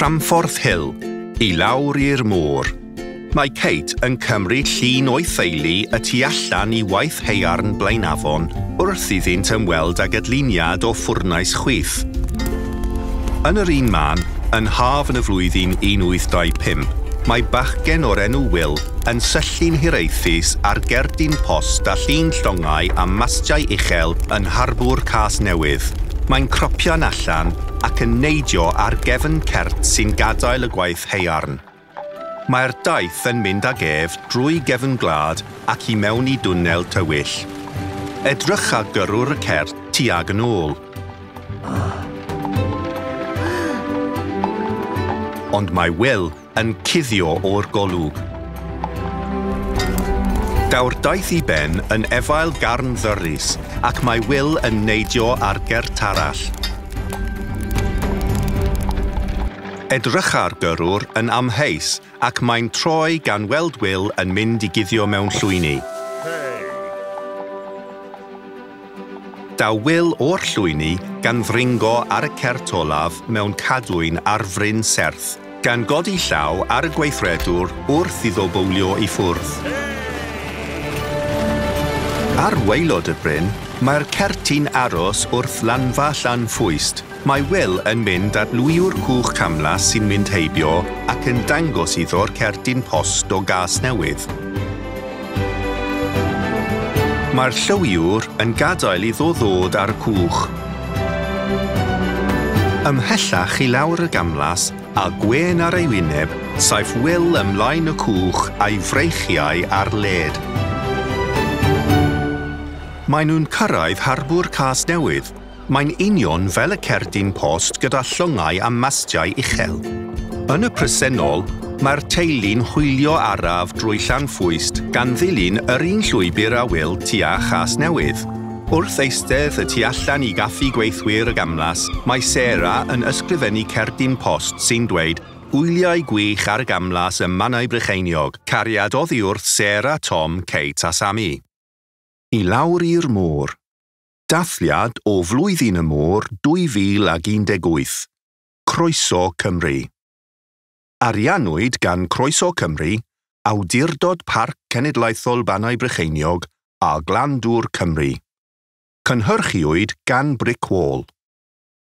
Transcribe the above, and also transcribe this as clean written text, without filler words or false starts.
Tramffordd Hill, I lawr i'r môr. Mae Kate yn cymryd llun o'i theulu y tu allan I waith haearn Blaenafon wrth iddynt ymweld ag adliniad o ffwrnais chwith. Yn yr un man, yn haf yn y flwyddyn 1825, mae bachgen o'r enw Will yn syllu'n hiraethus ar gerdyn post a llun llongau am mastiau uchel yn Harbwr Casnewydd. Mae'n cropio'n allan ac yn neidio ar gefn cert sy'n gadael y gwaith haearn. Mae'r daith yn mynd ag ef drwy gefn gwlad ac I mewn I dwnnel tywyll. Edrych â gyrrwr y cert tuag yn ôl. Ond mae Will yn cuddio o'r golwg. Daw'r daith I ben yn efail garn ddyrus ac mae Will yn neidio ar gert arall. Edrych ar gyrrwr yn amheus ac mae'n troi gan weld Will yn mynd I guddio mewn llwyni. Daw Will o'r llwyni gan ddringo ar y cert olaf mewn cadwyn ar fryn serth, gan godi llaw ar y gweithredwr wrth iddo bowlio I ffwrdd. Ar waelod y bryn, mae'r certyn aros wrth lanfa Llanffwyst. Mae Will yn mynd at lwywr cwch camlas sy'n mynd heibio ac yn dangos iddo'r certyn post o Gasnewydd. Mae'r llywiwr yn gadael iddo ddod ar y cwch. Ymhellach I lawr y gamlas a gwen ar ei wyneb, saif Will ymlaen y cwch a'i freichiau ar led. Maen nhw'n cyrraedd Harbwr Casnewydd. Mae'n union fel y cerdyn post gyda llongau a mastiau uchel. Yn y presennol, mae'r teulu'n hwylio araf drwy Llanffwyst gan ddilyn yr un llwybr a Will tua Chasnewydd. Wrth eistedd y tu allan I gaffi gweithwyr y gamlas, mae Sarah yn ysgrifennu cerdyn post sy'n dweud wyliau gwych ar y gamlas ym Mannau Brycheiniog, cariad oddi wrth Sarah, Tom, Kate a Sammy. I lawr i'r môr. Dathliad o Flwyddyn y Môr 2018. Croeso Cymru. Ariannwyd gan Croeso Cymru, Awdurdod Parc Cenedlaethol Bannau Brycheiniog a Glandwr Cymru. Cynhyrchiwyd gan Brick Wall.